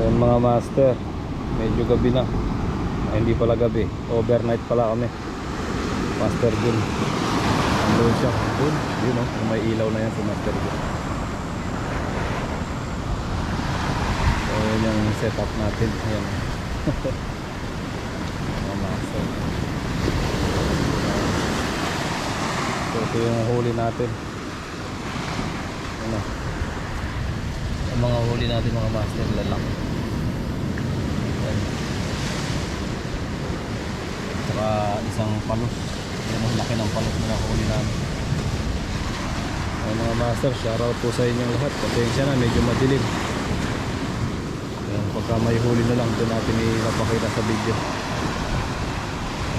Ayan mga master, medyo gabi na. Ay, hindi pala gabi, overnight pala kami. Master Jun, andun siya, dun, yun o, may ilaw na yan si Master Jun. So yun yung setup natin. Ayan. Mga master. So ito yung huli natin. Ano, yung mga huli natin mga master, lalaki. Ayan. Saka isang palos. Yan ang laki ng palos na nahuli namin. Ayan mga master, shoutout po sa inyong lahat. Pasensya na, medyo madilim. Ayan, pagka may huli na lang ito natin ipapakita sa video.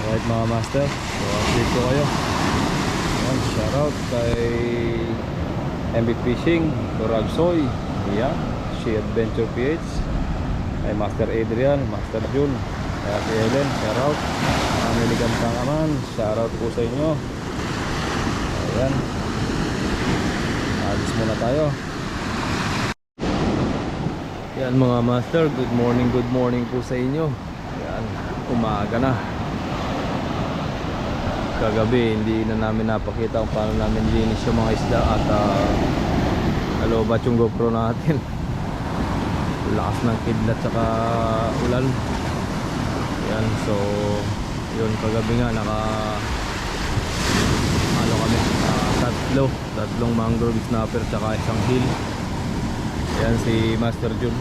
Alright mga master, so update ko kayo. Ayan, shoutout kay MB Fishing, Dorag Soy, yeah, She Adventure PH, kay Master Adrian, Master Jun, kay Ate Helen, shoutout. Family Gantang Aman, shoutout po sa inyo. Ayan, alis muna tayo. Yan mga master, good morning po sa inyo. Yan, umaga na. Kagabi hindi na namin napakita kung paano namin linis yung mga isda at nalobat yung GoPro natin. Lakas ng kidlat saka ulan. Yan, so yun, kagabi nga ano kami, tatlong mangrove snapper saka isang hill. Yan si Master Jun.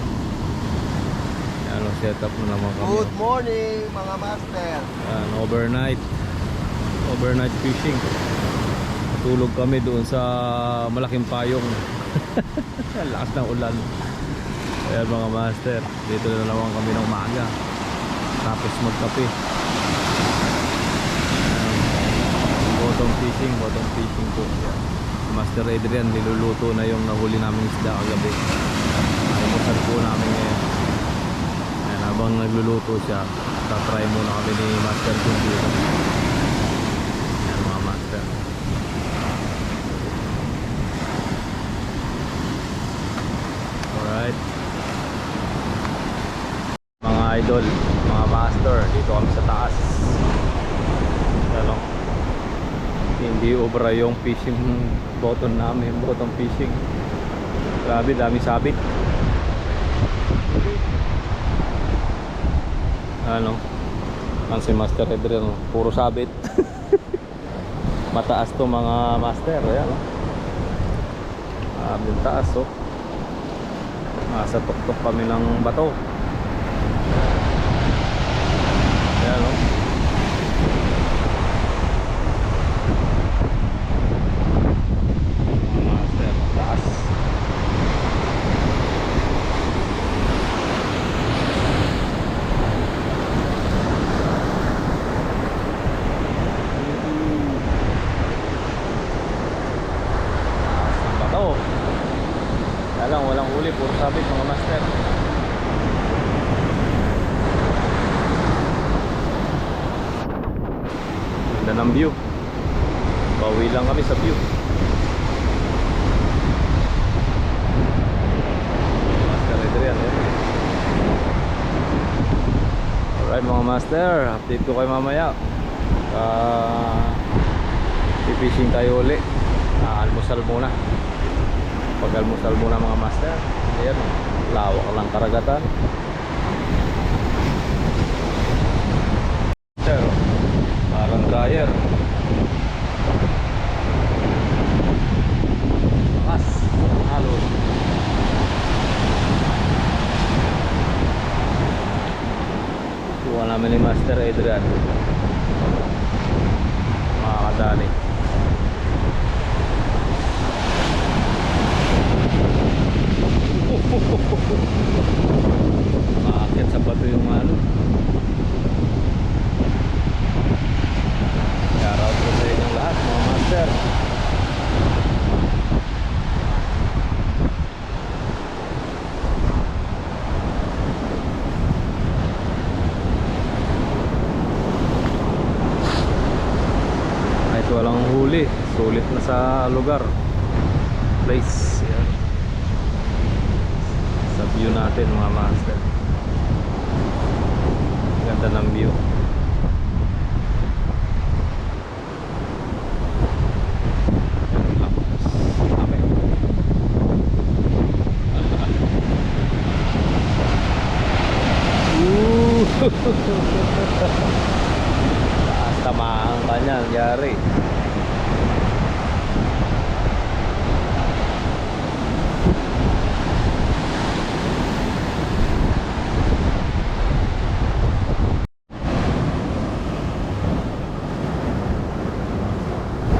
Yan, setup na naman kami. Good morning mga master. Yan, overnight fishing. Natulog kami doon sa malaking payong. Lakas ng ulan. Ayan mga master, dito na naman kami ng umaga tapos magkape. Bottom fishing po. Yan. Master Adrian, niluluto na yung nahuli namin isda kagabi. Ayumusan po namin ngayon. Ayan, habang nagluluto siya, tatry muna kami ni Master Jun dito. Ayan mga master. Alright mga idol, mga master, dito kami sa taas. Ano, hindi obra yung fishing button namin, bottom fishing. Grabe, dami sabit. Ano, ang si Master Adrian, puro sabit. Mataas to mga master. Ayan, yung taas oh. Sa tuktok kami ng bato. Ayan oh. Walang huli, puro sabit mga master. Ganda ng view. Bawi lang kami sa view. Master Adrian eh. Alright mga master, update ko kayo mamaya. Fishing tayo uli. Almusal muna. Pag-almusal muna mga master. Ayan, lawak lang karagatan. Pero parang dryer. Lakas, halo. Kuha namin ni Master Adrian. Makakadali. Maakit sa bato yung ano. Shoutout po sa inyong lahat mga master. Kahit walang huli, sulit na sa lugar, place. Yan. Sa view natin mga master. Ganda ng view. Yan lang. Okay. Taas tamaan ka niya, nangyari.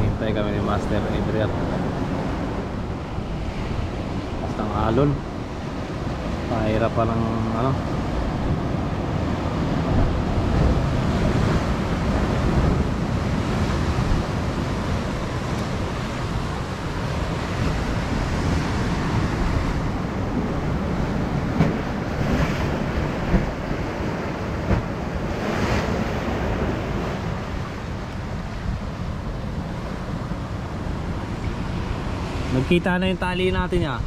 Hintay kami ni Master Adrian. Basta ng alon. Pahirap pa ng ano. Nagkita na yung tali natin ya.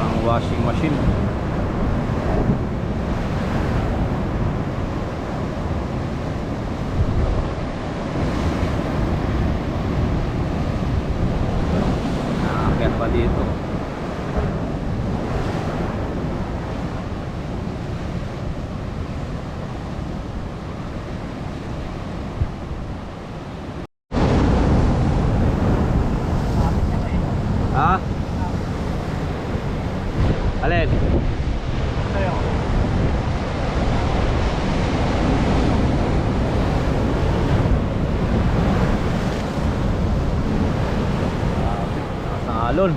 Ang washing machine. Nakakit pa dito. Ha? Alin? Taas ng alon.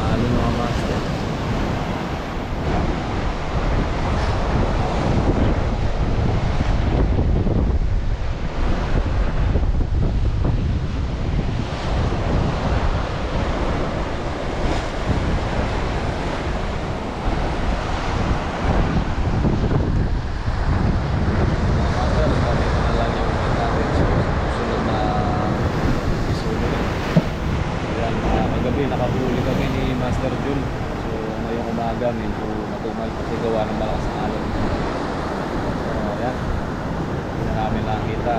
Alon mga master. Master, sabi ko na lang yung mga natin sa susunod na episode. Ayan, kagabi nakahuli kami ni Master Jun. So ngayong umaga medyo matumal kasi gawa ng malakas na alon. So ayan, hindi na namin nakita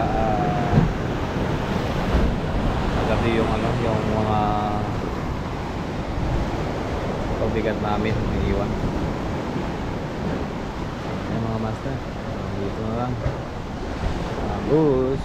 kagabi yung ano, yung mga pabigat namin iniwan. Ayan mga master, dito na lang. Bus.